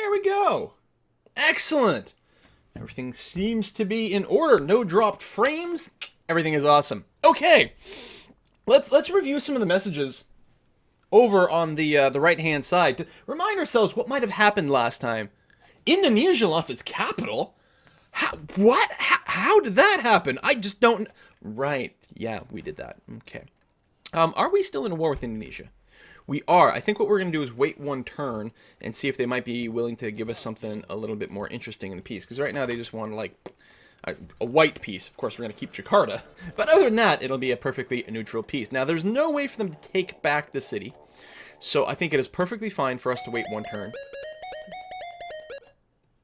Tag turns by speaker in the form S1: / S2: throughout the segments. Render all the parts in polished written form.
S1: There we go. Excellent. Everything seems to be in order. No dropped frames. Everything is awesome. Okay. Let's review some of the messages over on the right-hand side to remind ourselves what might have happened last time. Indonesia lost its capital? What? How did that happen? I just don't... Right. Yeah, we did that. Okay. Are we still in a war with Indonesia? We are. I think what we're going to do is wait one turn and see if they might be willing to give us something a little bit more interesting in the piece. Because right now they just want, like, a white piece. Of course, we're going to keep Jakarta. But other than that, it'll be a perfectly neutral piece. Now, there's no way for them to take back the city. So I think it is perfectly fine for us to wait one turn.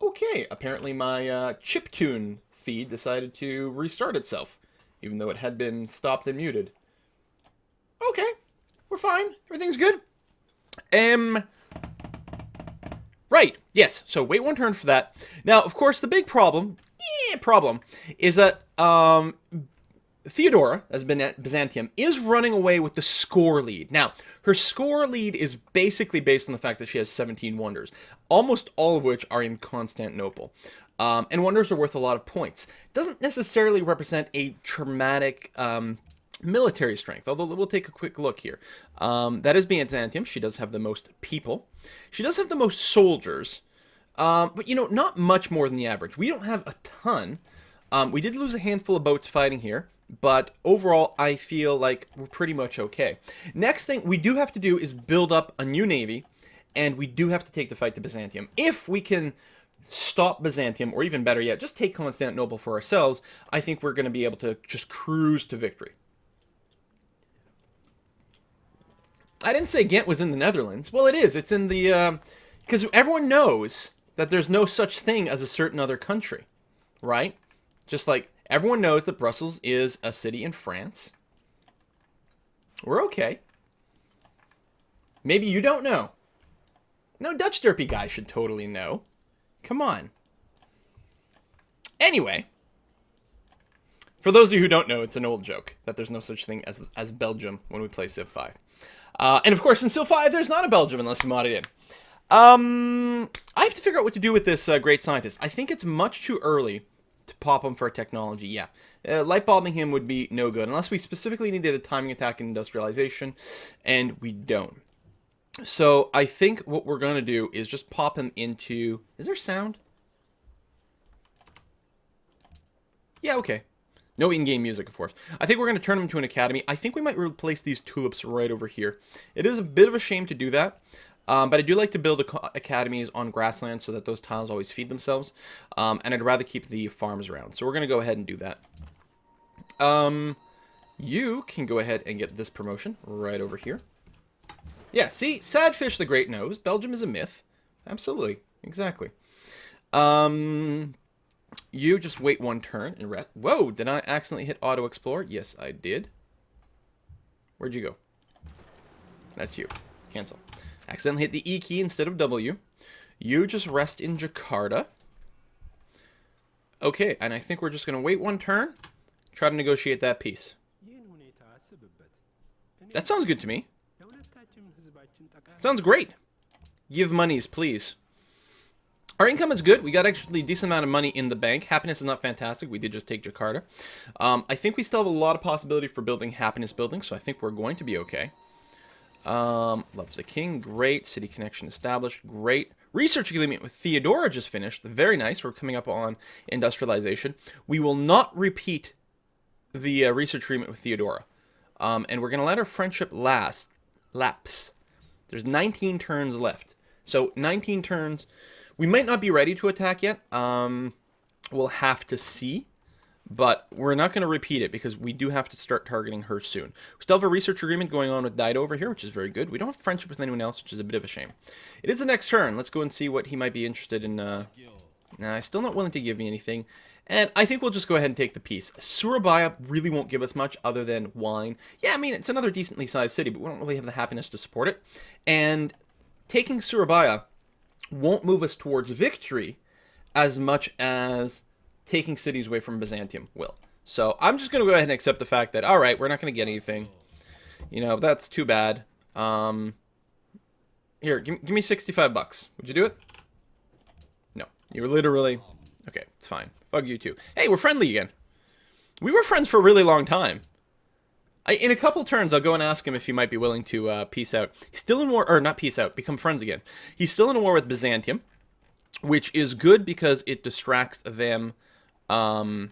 S1: Okay, apparently my chiptune feed decided to restart itself, even though it had been stopped and muted. Okay, we're fine. Everything's good. Right, yes, so wait one turn for that. Now, of course, the big problem is that Theodora, as Byzantium, is running away with the score lead. Now, her score lead is basically based on the fact that she has 17 wonders, almost all of which are in Constantinople. And wonders are worth a lot of points. Doesn't necessarily represent a traumatic military strength, although we'll take a quick look here. That is Byzantium. She does have the most people. She does have the most soldiers, but, you know, not much more than the average. We don't have a ton. We did lose a handful of boats fighting here, but overall, I feel like we're pretty much okay. Next thing we do have to do is build up a new navy, and we do have to take the fight to Byzantium. If we can stop Byzantium, or even better yet, just take Constantinople for ourselves, I think we're going to be able to just cruise to victory. I didn't say Ghent was in the Netherlands. Well, it is. It's in the... because everyone knows that there's no such thing as a certain other country, right? Just like everyone knows that Brussels is a city in France. We're okay. Maybe you don't know. No, Dutch Derpy guy should totally know. Come on. Anyway, for those of you who don't know, it's an old joke that there's no such thing as Belgium when we play Civ 5. And of course, in Civ 5, there's not a Belgium unless you mod it in. I have to figure out what to do with this great scientist. I think it's much too early to pop him for technology, yeah. Light bulbing him would be no good, unless we specifically needed a timing attack and industrialization, and we don't. So I think what we're going to do is just pop him into... Is there sound? Yeah, okay. No in-game music, of course. I think we're going to turn him into an academy. I think we might replace these tulips right over here. It is a bit of a shame to do that. But I do like to build academies on grassland so that those tiles always feed themselves. And I'd rather keep the farms around. So we're going to go ahead and do that. You can go ahead and get this promotion right over here. Yeah, see? Sad fish the great knows. Belgium is a myth. Absolutely. Exactly. You just wait one turn and rest. Whoa, did I accidentally hit auto explore? Yes, I did. Where'd you go? That's you. Cancel. Accidentally hit the E key instead of W. You just rest in Jakarta. Okay, and I think we're just going to wait one turn. Try to negotiate that peace. That sounds good to me. Sounds great. Give monies, please. Our income is good. We got actually a decent amount of money in the bank. Happiness is not fantastic. We did just take Jakarta. I think we still have a lot of possibility for building happiness buildings, so I think we're going to be okay. Loves the king. Great. City connection established. Great. Research agreement with Theodora just finished. Very nice. We're coming up on industrialization. We will not repeat the research agreement with Theodora. And we're going to let our friendship lapse. There's 19 turns left. So 19 turns. We might not be ready to attack yet. We'll have to see. But we're not going to repeat it because we do have to start targeting her soon. We still have a research agreement going on with Dido over here, which is very good. We don't have friendship with anyone else, which is a bit of a shame. It is the next turn. Let's go and see what he might be interested in. Nah, he's still not willing to give me anything. And I think we'll just go ahead and take the peace. Surabaya really won't give us much other than wine. Yeah, I mean, it's another decently sized city, but we don't really have the happiness to support it. And taking Surabaya won't move us towards victory as much as taking cities away from Byzantium will. So I'm just going to go ahead and accept the fact that, all right, we're not going to get anything. You know, that's too bad. Here, give me 65 bucks. Would you do it? You're literally... Okay, it's fine. Fuck you too. Hey, we're friendly again. We were friends for a really long time. In a couple turns, I'll go and ask him if he might be willing to peace out. He's still in war, or not peace out, become friends again. He's still in a war with Byzantium, which is good because it distracts them from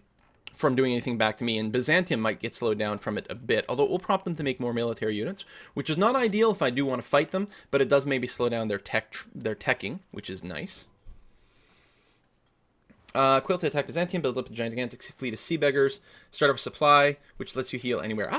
S1: doing anything back to me. And Byzantium might get slowed down from it a bit, although it will prompt them to make more military units, which is not ideal if I do want to fight them, but it does maybe slow down their teching, which is nice. Quill to attack Byzantium, build up a gigantic fleet of sea beggars, start up a supply, which lets you heal anywhere.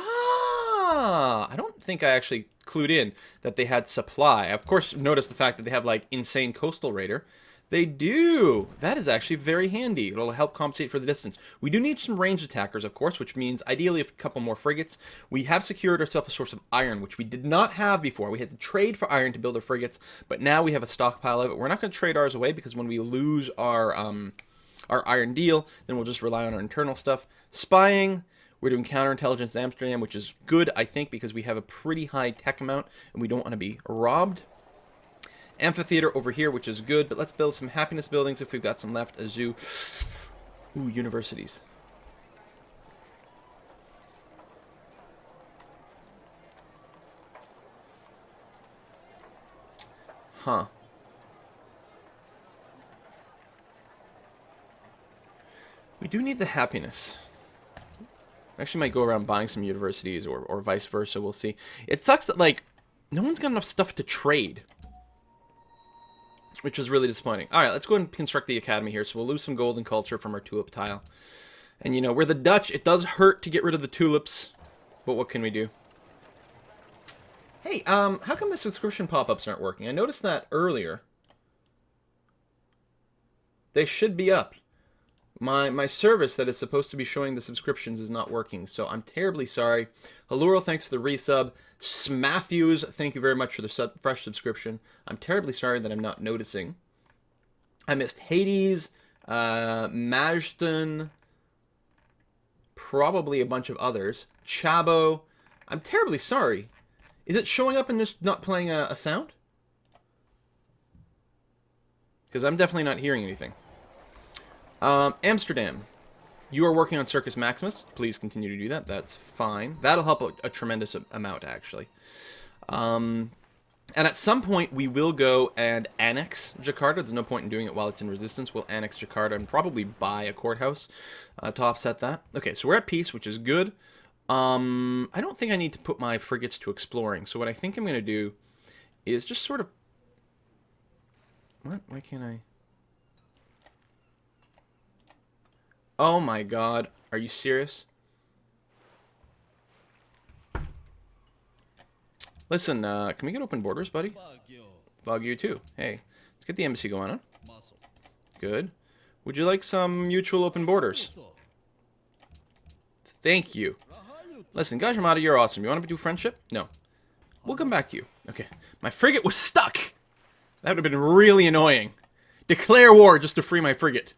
S1: I don't think I actually clued in that they had supply. I, of course, noticed the fact that they have, like, insane coastal raider. They do! That is actually very handy. It'll help compensate for the distance. We do need some ranged attackers, of course, which means ideally a couple more frigates. We have secured ourselves a source of iron, which we did not have before. We had to trade for iron to build our frigates, but now we have a stockpile of it. We're not going to trade ours away because when we lose our iron deal, then we'll just rely on our internal stuff. Spying, we're doing counterintelligence in Amsterdam, which is good, I think, because we have a pretty high tech amount, and we don't want to be robbed. Amphitheater over here, which is good, but let's build some happiness buildings if we've got some left. A zoo. Ooh, universities. Huh. We do need the happiness. I actually might go around buying some universities or vice versa. We'll see. It sucks that, like, no one's got enough stuff to trade, which is really disappointing. All right, let's go and construct the academy here. So we'll lose some gold and culture from our tulip tile. And, you know, we're the Dutch. It does hurt to get rid of the tulips, but what can we do? Hey, how come the subscription pop-ups aren't working? I noticed that earlier. They should be up. My service that is supposed to be showing the subscriptions is not working, so I'm terribly sorry. Hallural, thanks for the resub. Smatthews, thank you very much for the fresh subscription. I'm terribly sorry that I'm not noticing. I missed Hades, Majton, probably a bunch of others. Chabo, I'm terribly sorry. Is it showing up and just not playing a sound? Because I'm definitely not hearing anything. Amsterdam. You are working on Circus Maximus. Please continue to do that. That's fine. That'll help a tremendous amount, actually. And at some point, we will go and annex Jakarta. There's no point in doing it while it's in resistance. We'll annex Jakarta and probably buy a courthouse to offset that. Okay, so we're at peace, which is good. I don't think I need to put my frigates to exploring. So what I think I'm going to do is just sort of... What? Why can't I... Oh my god. Are you serious? Listen, can we get open borders, buddy? Bug you too. Hey, let's get the embassy going on. Good. Would you like some mutual open borders? Thank you. Listen, Gajamada, you're awesome. You want to do friendship? No. We'll come back to you. Okay. My frigate was stuck! That would have been really annoying. Declare war just to free my frigate.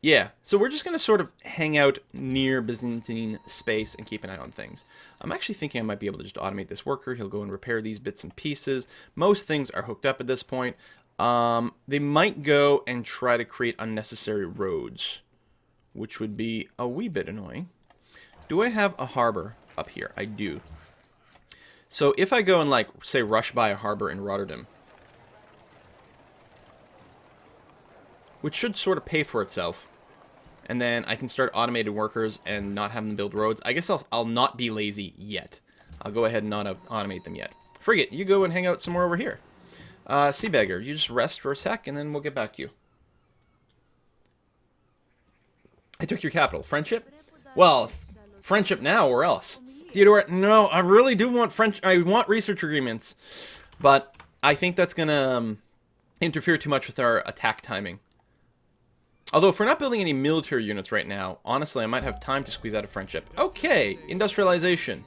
S1: Yeah, so we're just going to sort of hang out near Byzantine space and keep an eye on things. I'm actually thinking I might be able to just automate this worker. He'll go and repair these bits and pieces. Most things are hooked up at this point. They might go and try to create unnecessary roads, which would be a wee bit annoying. Do I have a harbor up here? I do. So if I go and, like, say, rush by a harbor in Rotterdam, which should sort of pay for itself, and then I can start automated workers and not have them build roads. I guess I'll not be lazy yet. I'll go ahead and not automate them yet. Frigate, you go and hang out somewhere over here. Seabagger, you just rest for a sec, and then we'll get back to you. I took your capital. Friendship? Well, friendship now or else. Theodore, no, I really do want I want research agreements. But I think that's going to interfere too much with our attack timing. Although, if we're not building any military units right now, honestly, I might have time to squeeze out a friendship. Okay, industrialization.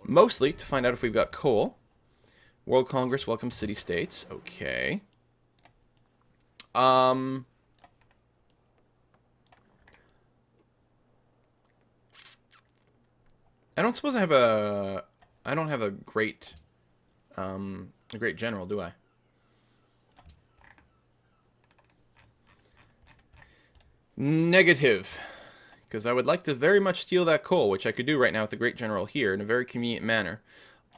S1: Mostly to find out if we've got coal. World Congress welcomes city-states. Okay. I don't suppose I have a... I don't have a great general, do I? Negative. Because I would like to very much steal that coal, which I could do right now with the Great General here in a very convenient manner.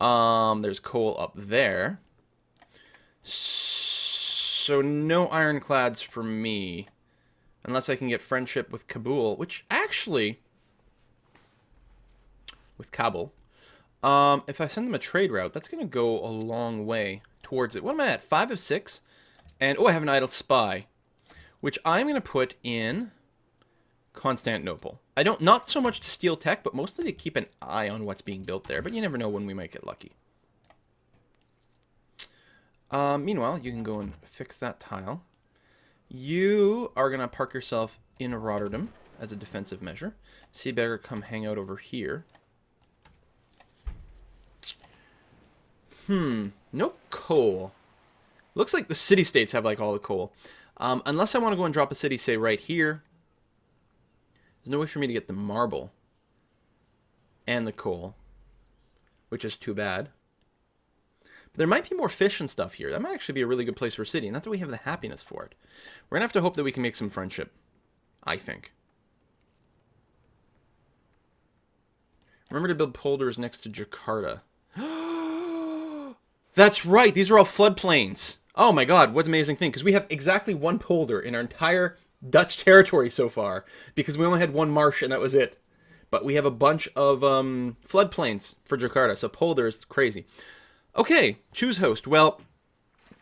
S1: There's coal up there. So no ironclads for me. Unless I can get friendship with Kabul, which actually... With Kabul. If I send them a trade route, that's going to go a long way towards it. What am I at? 5 of 6? And, oh, I have an idle spy. Which I'm going to put in Constantinople. I don't, not so much to steal tech, but mostly to keep an eye on what's being built there. But you never know when we might get lucky. Meanwhile, you can go and fix that tile. You are going to park yourself in Rotterdam as a defensive measure. Seabagger, come hang out over here. No coal. Looks like the city-states have, like, all the coal. Unless I want to go and drop a city, say, right here. There's no way for me to get the marble. And the coal. Which is too bad. But there might be more fish and stuff here. That might actually be a really good place for a city. And that's why we have the happiness for it. We're going to have to hope that we can make some friendship. I think. Remember to build polders next to Jakarta. That's right. These are all floodplains. Oh my god, what an amazing thing. Because we have exactly one polder in our entire Dutch territory so far. Because we only had one marsh and that was it. But we have a bunch of floodplains for Jakarta. So polder is crazy. Okay, choose host. Well,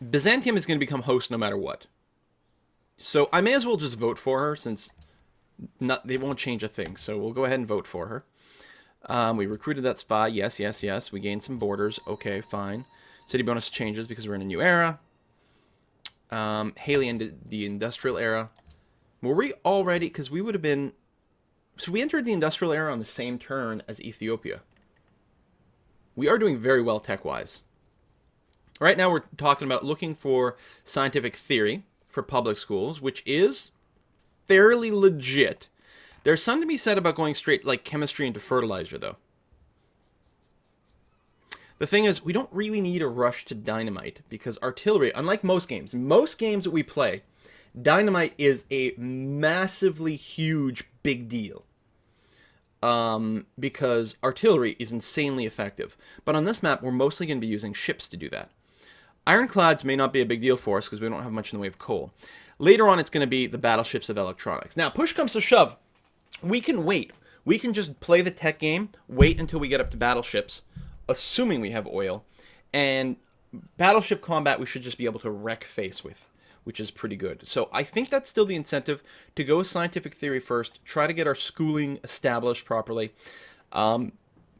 S1: Byzantium is going to become host no matter what. So I may as well just vote for her since they won't change a thing. So we'll go ahead and vote for her. We recruited that spy. Yes, yes, yes. We gained some borders. Okay, fine. City bonus changes because we're in a new era. Haley ended the industrial era. Were we already... Because we would have been... So we entered the industrial era on the same turn as Ethiopia. We are doing very well tech-wise. Right now we're talking about looking for scientific theory for public schools, which is fairly legit. There's something to be said about going straight, like, chemistry into fertilizer, though. The thing is, we don't really need a rush to dynamite, because artillery, unlike most games that we play, dynamite is a massively huge, big deal. Because artillery is insanely effective. But on this map, we're mostly going to be using ships to do that. Ironclads may not be a big deal for us, because we don't have much in the way of coal. Later on, it's going to be the battleships of electronics. Now, push comes to shove. We can wait. We can just play the tech game, wait until we get up to battleships, assuming we have oil, and battleship combat we should just be able to wreck face with, which is pretty good. So I think that's still the incentive to go with scientific theory first, try to get our schooling established properly, and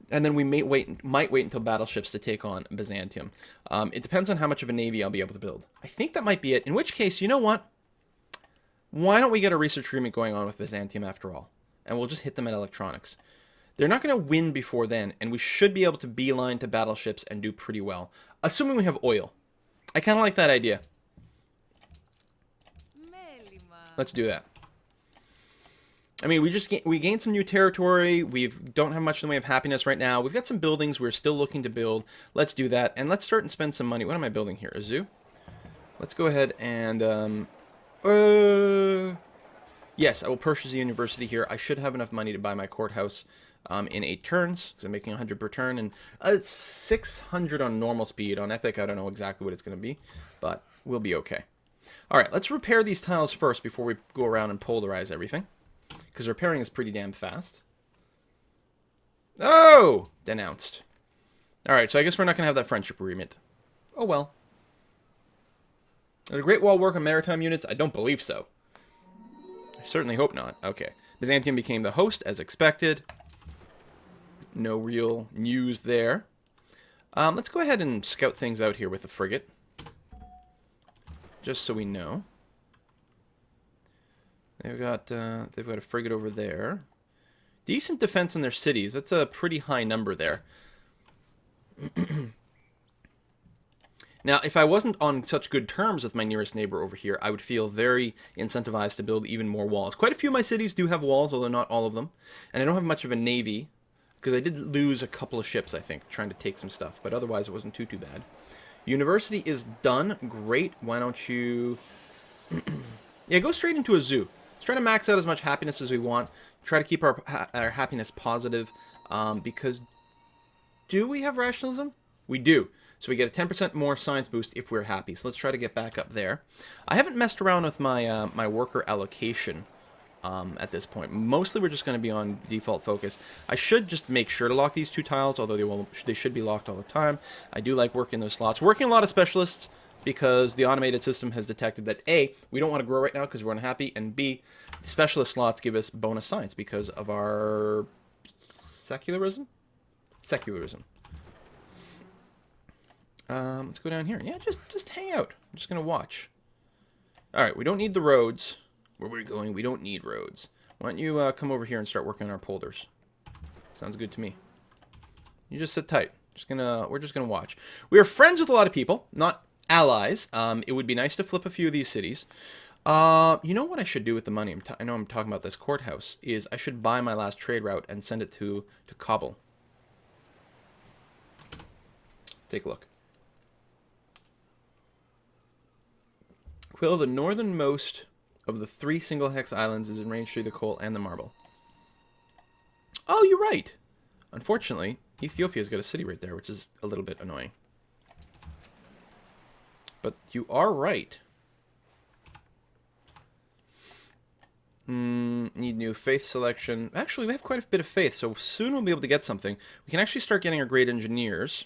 S1: then we might wait until battleships to take on Byzantium. It depends on how much of a navy I'll be able to build. I think that might be it, in which case, you know what? Why don't we get a research agreement going on with Byzantium after all? And we'll just hit them at electronics. They're not going to win before then, and we should be able to beeline to battleships and do pretty well. Assuming we have oil. I kind of like that idea. Let's do that. I mean, we gained some new territory. We don't have much in the way of happiness right now. We've got some buildings we're still looking to build. Let's do that, and let's start and spend some money. What am I building here? A zoo? Let's go ahead and... Yes, I will purchase a university here. I should have enough money to buy my courthouse in 8 turns, because I'm making 100 per turn, and it's 600 on normal speed. On Epic, I don't know exactly what it's going to be, but we'll be okay. Alright, let's repair these tiles first before we go around and polarize everything, because repairing is pretty damn fast. Oh! Denounced. Alright, so I guess we're not going to have that friendship agreement. Oh well. Did the Great Wall work on maritime units? I don't believe so. I certainly hope not. Okay. Byzantium became the host, as expected. No real news there. Let's go ahead and scout things out here with the frigate. Just so we know. They've got a frigate over there. Decent defense in their cities. That's a pretty high number there. Now, if I wasn't on such good terms with my nearest neighbor over here, I would feel very incentivized to build even more walls. Quite a few of my cities do have walls, although not all of them. And I don't have much of a navy, because I did lose a couple of ships, I think, trying to take some stuff. But otherwise, it wasn't too bad. University is done. Great. Why don't you... yeah, go straight into a zoo. Let's try to max out as much happiness as we want. Try to keep our happiness positive, because do we have rationalism? We do. So we get a 10% more science boost if we're happy. So let's try to get back up there. I haven't messed around with my my worker allocation at this point. Mostly we're just going to be on default focus. I should just make sure to lock these 2 tiles, although they should be locked all the time. I do like working those slots. Working a lot of specialists because the automated system has detected that A, we don't want to grow right now because we're unhappy, and B, specialist slots give us bonus science because of our secularism? Secularism. Let's go down here. Yeah, just hang out. I'm just going to watch. Alright, we don't need the roads. Where we're going, we don't need roads. Why don't you come over here and start working on our polders? Sounds good to me. You just sit tight. We're just gonna watch. We are friends with a lot of people, not allies. It would be nice to flip a few of these cities. You know what I should do with the money? I know I'm talking about this courthouse. Is I should buy my last trade route and send it to Kabul. Take a look. Quill, the northernmost of the 3 single hex islands, is in range through the coal and the marble. Oh, you're right. Unfortunately, Ethiopia's got a city right there, which is a little bit annoying. But you are right. Need new faith selection. Actually, we have quite a bit of faith, so soon we'll be able to get something. We can actually start getting our great engineers.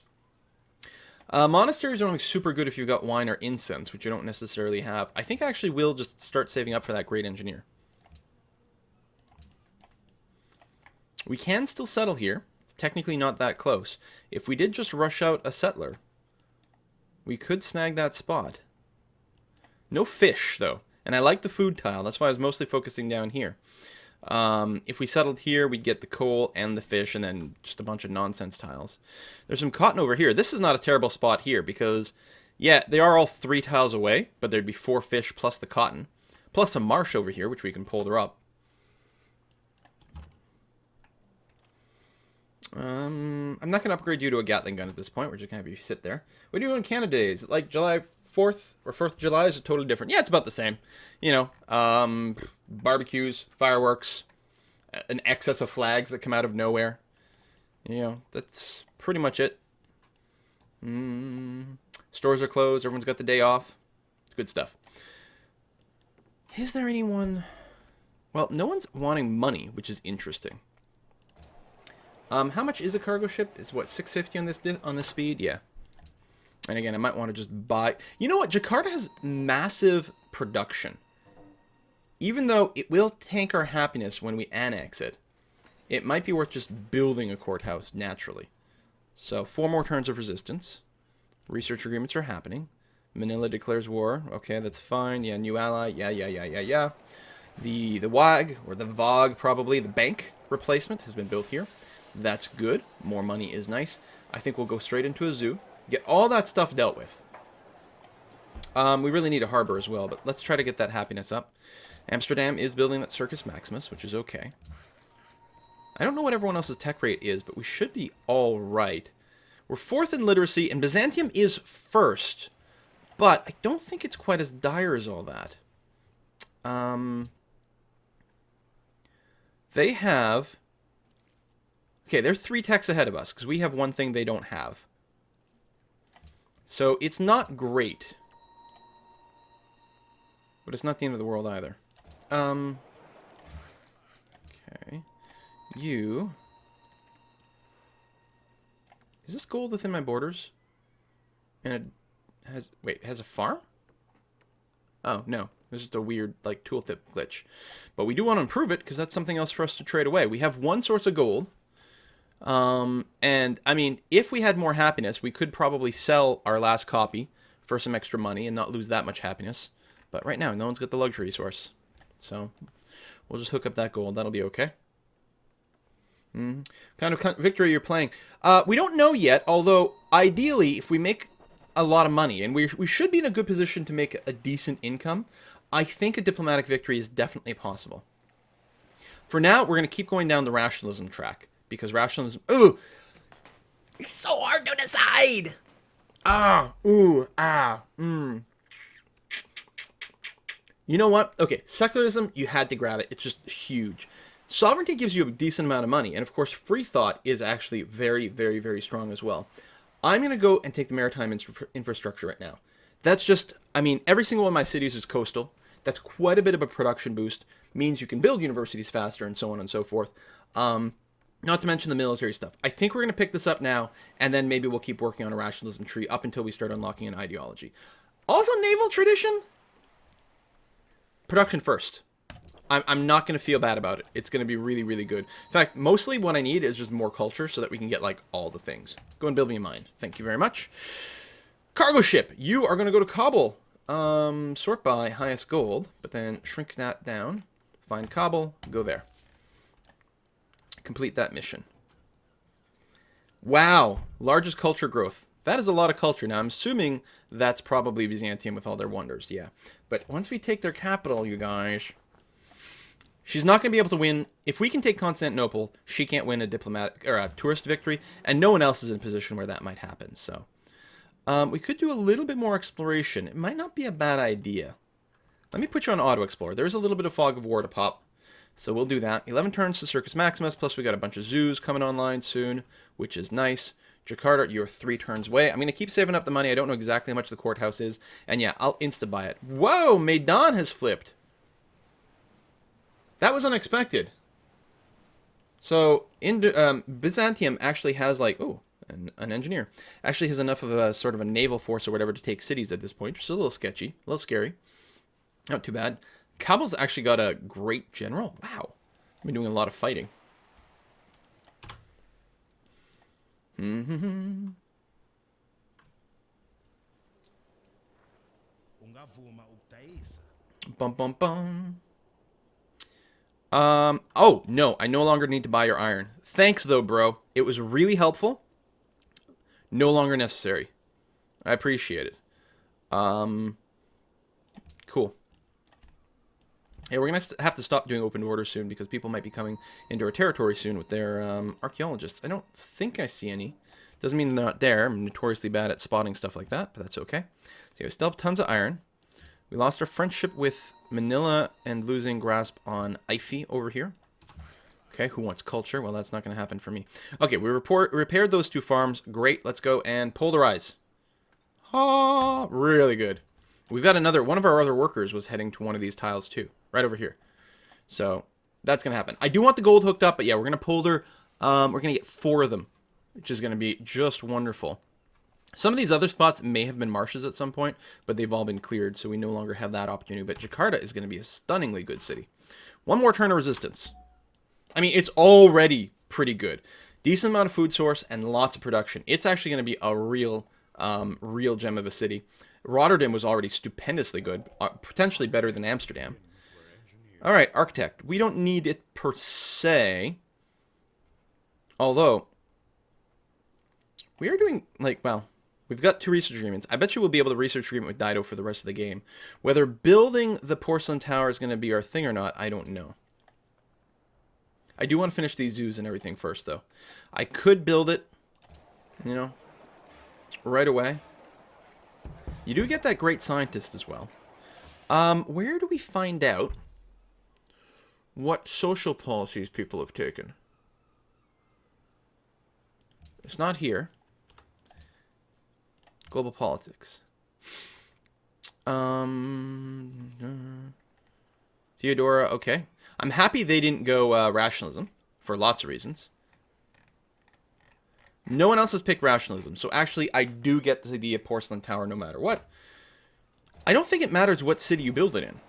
S1: Monasteries are only super good if you've got wine or incense, which you don't necessarily have. I think I actually will just start saving up for that great engineer. We can still settle here. It's technically not that close. If we did just rush out a settler, we could snag that spot. No fish, though. And I like the food tile. That's why I was mostly focusing down here. If we settled here, we'd get the coal and the fish and then just a bunch of nonsense tiles. There's some cotton over here. This is not a terrible spot here because, yeah, they are all 3 tiles away, but there'd be 4 fish plus the cotton. Plus some marsh over here, which we can polder up. I'm not going to upgrade you to a Gatling gun at this point. We're just going to have you sit there. What do you do in Canada Day? Is it like July 4th or 4th of July? Is it totally different? Yeah, it's about the same. You know, barbecues, fireworks, an excess of flags that come out of nowhere. You know, that's pretty much it. Stores are closed. Everyone's got the day off. Good stuff. Is there anyone... Well, no one's wanting money, which is interesting. How much is a cargo ship? It's what, 650 on this speed? Yeah. And again, I might want to just buy... You know what? Jakarta has massive production. Even though it will tank our happiness when we annex it, it might be worth just building a courthouse naturally. So, 4 more turns of resistance. Research agreements are happening. Manila declares war. Okay, that's fine. Yeah, new ally. Yeah. The WAG, or the VOG probably, the bank replacement has been built here. That's good. More money is nice. I think we'll go straight into a zoo. Get all that stuff dealt with. We really need a harbor as well, but let's try to get that happiness up. Amsterdam is building that Circus Maximus, which is okay. I don't know what everyone else's tech rate is, but we should be all right. We're 4th in literacy, and Byzantium is 1st, but I don't think it's quite as dire as all that. They have... Okay, they're 3 techs ahead of us, because we have one thing they don't have. So, it's not great. But it's not the end of the world either. Okay. You... Is this gold within my borders? And it has... Wait, it has a farm? Oh, no. It's just a weird, like, tooltip glitch. But we do want to improve it, because that's something else for us to trade away. We have 1 source of gold. And, I mean, if we had more happiness, we could probably sell our last copy for some extra money and not lose that much happiness. But right now, no one's got the luxury source. So, we'll just hook up that gold. That'll be okay. Kind of victory you're playing. We don't know yet, although, ideally, if we make a lot of money, and we should be in a good position to make a decent income, I think a diplomatic victory is definitely possible. For now, we're going to keep going down the rationalism track. Because rationalism... Ooh! It's so hard to decide! You You know what? Okay, secularism, you had to grab it. It's just huge. Sovereignty gives you a decent amount of money, and of course, free thought is actually very, very, very strong as well. I'm going to go and take the maritime infrastructure right now. That's just, I mean, every single one of my cities is coastal. That's quite a bit of a production boost. Means you can build universities faster and so on and so forth. Not to mention the military stuff. I think we're going to pick this up now, and then maybe we'll keep working on a rationalism tree up until we start unlocking an ideology. Also, naval tradition. Production first. I'm not going to feel bad about it. It's going to be really, really good. In fact, mostly what I need is just more culture so that we can get, like, all the things. Go and build me a mine. Thank you very much. Cargo ship. You are going to go to Kabul. Sort by highest gold, but then shrink that down. Find Kabul. Go there. Complete that mission. Wow. Largest culture growth. That is a lot of culture. Now, I'm assuming that's probably Byzantium with all their wonders. Yeah. But once we take their capital, you guys... She's not going to be able to win. If we can take Constantinople, she can't win a diplomatic or a tourist victory, and no one else is in a position where that might happen. So, we could do a little bit more exploration. It might not be a bad idea. Let me put you on auto explore. There's a little bit of fog of war to pop, so we'll do that. 11 turns to Circus Maximus. Plus, we got a bunch of zoos coming online soon, which is nice. Jakarta, you're 3 turns away. I'm going to keep saving up the money. I don't know exactly how much the courthouse is, and yeah, I'll insta buy it. Whoa, Maidan has flipped. That was unexpected. So, Byzantium actually has, like, oh, an engineer. Actually has enough of a sort of a naval force or whatever to take cities at this point, which is a little sketchy, a little scary. Not too bad. Kabul's actually got a great general. Wow. I've been doing a lot of fighting. Bum, bum, bum. Oh, no, I no longer need to buy your iron. Thanks, though, bro. It was really helpful. No longer necessary. I appreciate it. Cool. Hey, we're going to have to stop doing open orders soon because people might be coming into our territory soon with their archaeologists. I don't think I see any. Doesn't mean they're not there. I'm notoriously bad at spotting stuff like that, but that's okay. So we still have tons of iron. We lost our friendship with Manila and losing grasp on Ife over here. Okay, who wants culture? Well, that's not going to happen for me. Okay, we repaired those 2 farms. Great, let's go and polarize. Ah, really good. We've got another, one of our other workers was heading to one of these tiles too. Right over here. So, that's going to happen. I do want the gold hooked up, but yeah, we're going to polder. We're going to get 4 of them, which is going to be just wonderful. Some of these other spots may have been marshes at some point, but they've all been cleared, so we no longer have that opportunity. But Jakarta is going to be a stunningly good city. 1 more turn of resistance. I mean, it's already pretty good. Decent amount of food source and lots of production. It's actually going to be a real gem of a city. Rotterdam was already stupendously good, potentially better than Amsterdam. All right, architect. We don't need it per se, although we are doing, like, well, we've got 2 research agreements. I bet you we'll be able to research agreement with Dido for the rest of the game. Whether building the porcelain tower is going to be our thing or not, I don't know. I do want to finish these zoos and everything first, though. I could build it, you know, right away. You do get that great scientist as well. Where do we find out what social policies people have taken? It's not here. Global politics. Theodora, okay. I'm happy they didn't go rationalism, for lots of reasons. No one else has picked rationalism, so actually I do get the porcelain tower no matter what. I don't think it matters what city you build it in.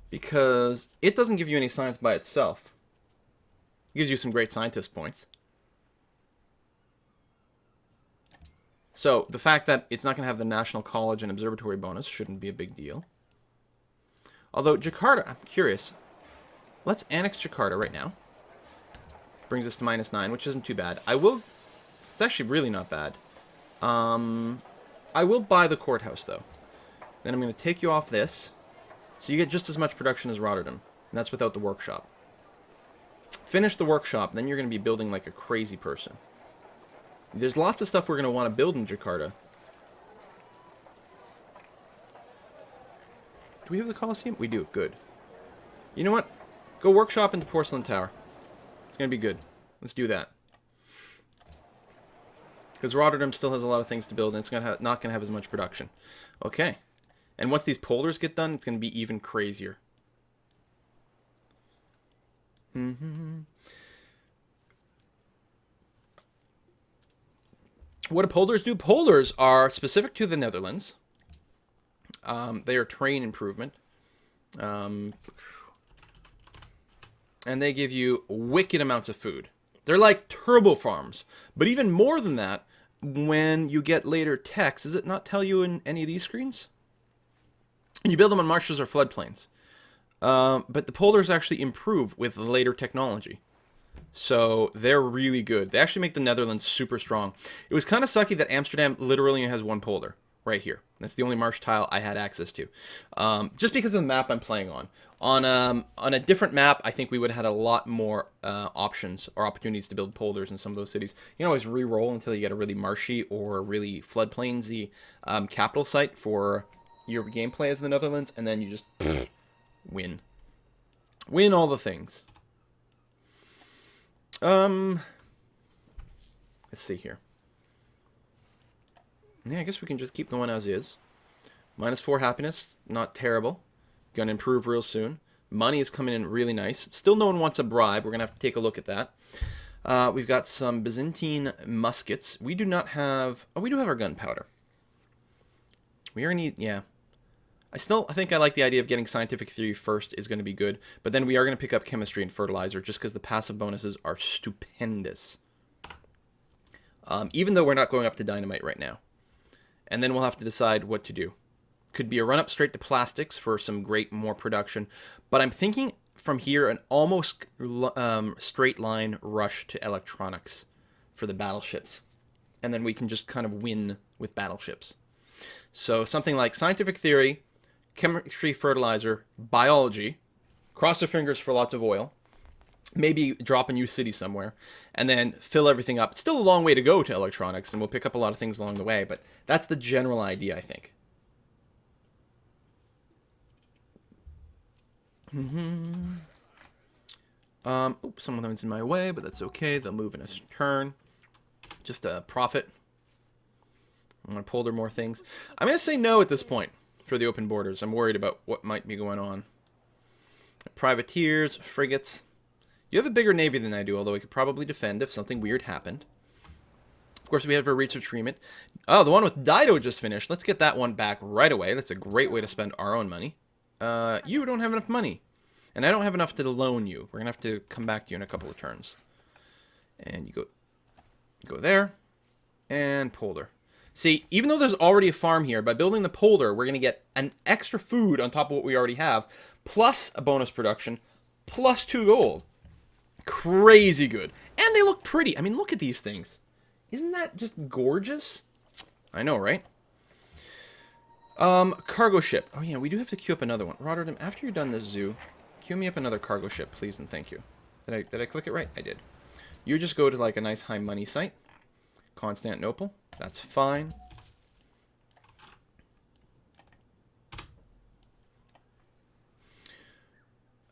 S1: Because it doesn't give you any science by itself. It gives you some great scientist points. So, the fact that it's not going to have the National College and Observatory bonus shouldn't be a big deal. Although, Jakarta, I'm curious. Let's annex Jakarta right now. Brings us to -9, which isn't too bad. I will... It's actually really not bad. I will buy the courthouse, though. Then I'm going to take you off this. So you get just as much production as Rotterdam. And that's without the workshop. Finish the workshop, then you're going to be building like a crazy person. There's lots of stuff we're going to want to build in Jakarta. Do we have the Colosseum? We do. Good. You know what? Go workshop in the Porcelain Tower. It's going to be good. Let's do that. Because Rotterdam still has a lot of things to build, and it's not going to have as much production. Okay. And once these polders get done, it's going to be even crazier. What do polders do? Polders are specific to the Netherlands. They are terrain improvement. And they give you wicked amounts of food. They're like turbo farms. But even more than that, when you get later text, does it not tell you in any of these screens? And you build them on marshes or floodplains. But the polders actually improve with later technology. So they're really good. They actually make the Netherlands super strong. It was kind of sucky that Amsterdam literally has one polder right here. That's the only marsh tile I had access to. Just because of the map I'm playing on. On a different map, I think we would have had a lot more options or opportunities to build polders in some of those cities. You can always re-roll until you get a really marshy or really floodplainsy capital site for your gameplay as the Netherlands, and then you just win. Win all the things. Let's see here. Yeah, I guess we can just keep going as is. -4 happiness, not terrible. Gonna improve real soon. Money is coming in really nice. Still no one wants a bribe. We're gonna have to take a look at that. We've got some Byzantine muskets. We do not have... Oh, we do have our gunpowder. We are need... Yeah. I think I like the idea of getting scientific theory first is going to be good. But then we are going to pick up chemistry and fertilizer just because the passive bonuses are stupendous. Even though we're not going up to dynamite right now. And then we'll have to decide what to do. Could be a run up straight to plastics for some great more production. But I'm thinking from here an almost straight line rush to electronics for the battleships. And then we can just kind of win with battleships. So something like scientific theory, chemistry, fertilizer, biology, cross your fingers for lots of oil, maybe drop a new city somewhere, and then fill everything up. It's still a long way to go to electronics, and we'll pick up a lot of things along the way, but that's the general idea, I think. Oops, someone's in my way, but that's okay. They'll move in a turn. Just a profit. I want to polder more things. I'm going to say no at this point for the open borders. I'm worried about what might be going on. Privateers, frigates. You have a bigger navy than I do, although I could probably defend if something weird happened. Of course, we have our research remit. Oh, the one with Dido just finished. Let's get that one back right away. That's a great way to spend our own money. You don't have enough money. And I don't have enough to loan you. We're going to have to come back to you in a couple of turns. And you go there. And polder. See, even though there's already a farm here, by building the polder, we're going to get an extra food on top of what we already have, plus a bonus production, plus 2 gold. Crazy good. And they look pretty. I mean, look at these things. Isn't that just gorgeous? I know, right? Cargo ship. Oh, yeah, we do have to queue up another one. Rotterdam, after you're done this zoo, queue me up another cargo ship, please, and thank you. Did I click it right? I did. You just go to, like, a nice high money site. Constantinople. That's fine.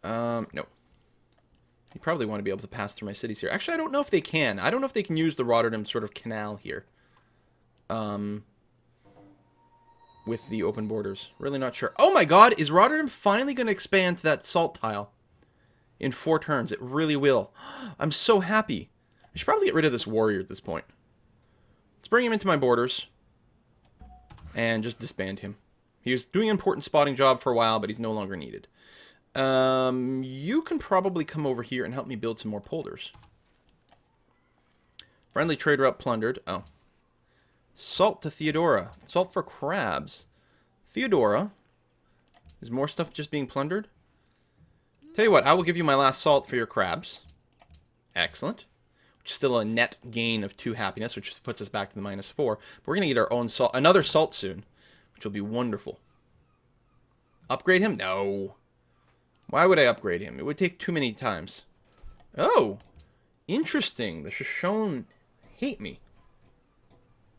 S1: No. You probably want to be able to pass through my cities here. Actually, I don't know if they can. I don't know if they can use the Rotterdam sort of canal here. With the open borders. Really not sure. Oh my god, is Rotterdam finally going to expand to that salt tile? In 4 turns. It really will. I'm so happy. I should probably get rid of this warrior at this point. Let's bring him into my borders. And just disband him. He was doing an important spotting job for a while, but he's no longer needed. You can probably come over here and help me build some more polders. Friendly trade route plundered. Oh. Salt to Theodora. Salt for crabs. Theodora. Is more stuff just being plundered? Tell you what, I will give you my last salt for your crabs. Excellent. Which is still a net gain of 2 happiness, which puts us back to the -4. But we're going to get our own salt, another salt soon, which will be wonderful. Upgrade him? No. Why would I upgrade him? It would take too many times. Oh. Interesting. The Shoshone hate me.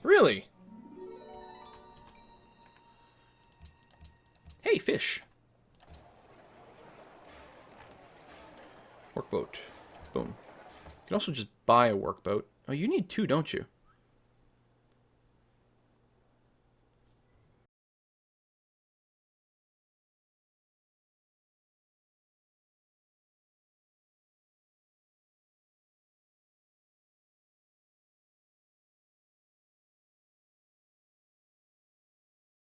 S1: Really? Hey, fish. Workboat. Boom. You can also just buy a workboat. Oh, you need two, don't you?